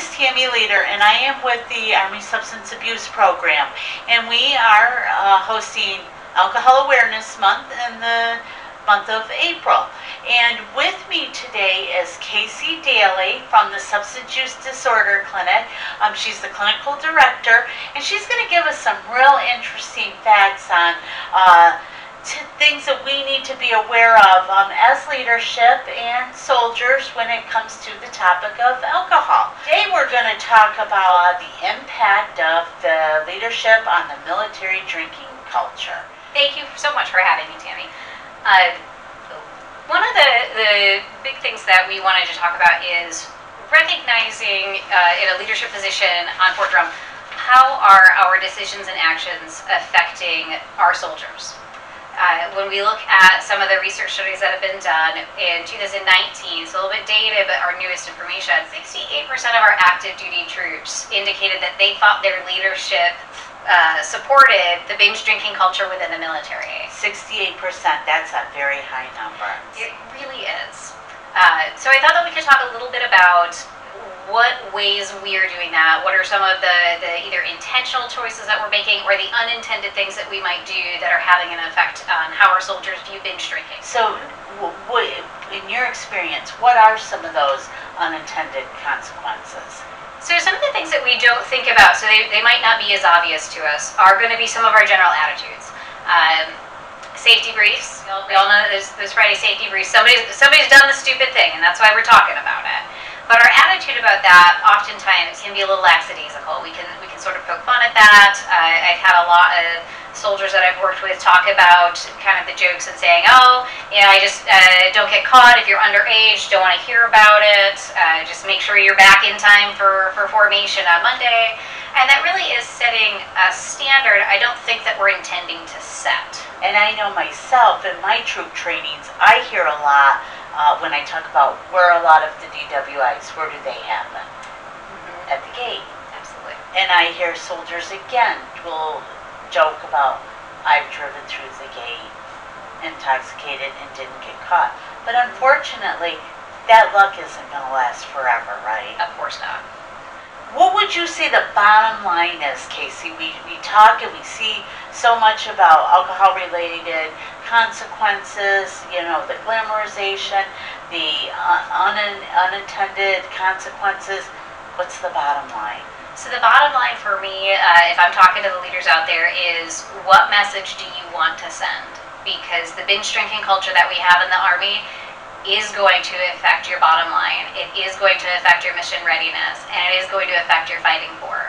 is Tammy Leader, and I am with the Army Substance Abuse Program, and we are hosting Alcohol Awareness Month in the month of April. And with me today is Casey Daly from the Substance Use Disorder Clinic. She's the clinical director, and she's going to give us some real interesting facts on things that we need to be aware of as leadership and soldiers when it comes to the topic of alcohol. Today we're going to talk about the impact of the leadership on the military drinking culture. Thank you so much for having me, Tammy. One of the big things that we wanted to talk about is recognizing in a leadership position on Fort Drum, how are our decisions and actions affecting our soldiers? When we look at some of the research studies that have been done in 2019, it's a little bit dated, but our newest information, 68% of our active duty troops indicated that they thought their leadership supported the binge drinking culture within the military. 68%, that's a very high number. It really is. So I thought that we could talk a little bit about what ways we are doing that, what are some of the either intentional choices that we're making or the unintended things that we might do that are having an effect on how our soldiers view binge drinking. So in your experience, what are some of those unintended consequences? So some of the things that we don't think about, so they might not be as obvious to us, are going to be some of our general attitudes. Safety briefs. We all know that there's Friday safety briefs. Somebody's done the stupid thing, and that's why we're talking about it. But our attitude about that oftentimes can be a little lackadaisical. We can sort of poke fun at that. I've had a lot of soldiers that I've worked with talk about kind of the jokes and saying, oh, you know, I just don't get caught if you're underage, don't want to hear about it, just make sure you're back in time for formation on Monday. And that really is setting a standard I don't think that we're intending to set. And I know myself in my troop trainings, I hear a lot when I talk about where a lot of the DWIs, where do they happen? Mm-hmm. At the gate. Absolutely. And I hear soldiers again will joke about, I've driven through the gate intoxicated and didn't get caught. But unfortunately, that luck isn't going to last forever, right? Of course not. What would you say the bottom line is, Casey? We talk and we see so much about alcohol-related consequences, you know, the glamorization, the unintended consequences. What's the bottom line? So the bottom line for me, if I'm talking to the leaders out there, is what message do you want to send? Because the binge drinking culture that we have in the Army is going to affect your bottom line. It is going to affect your mission readiness, and it is going to affect your fighting force.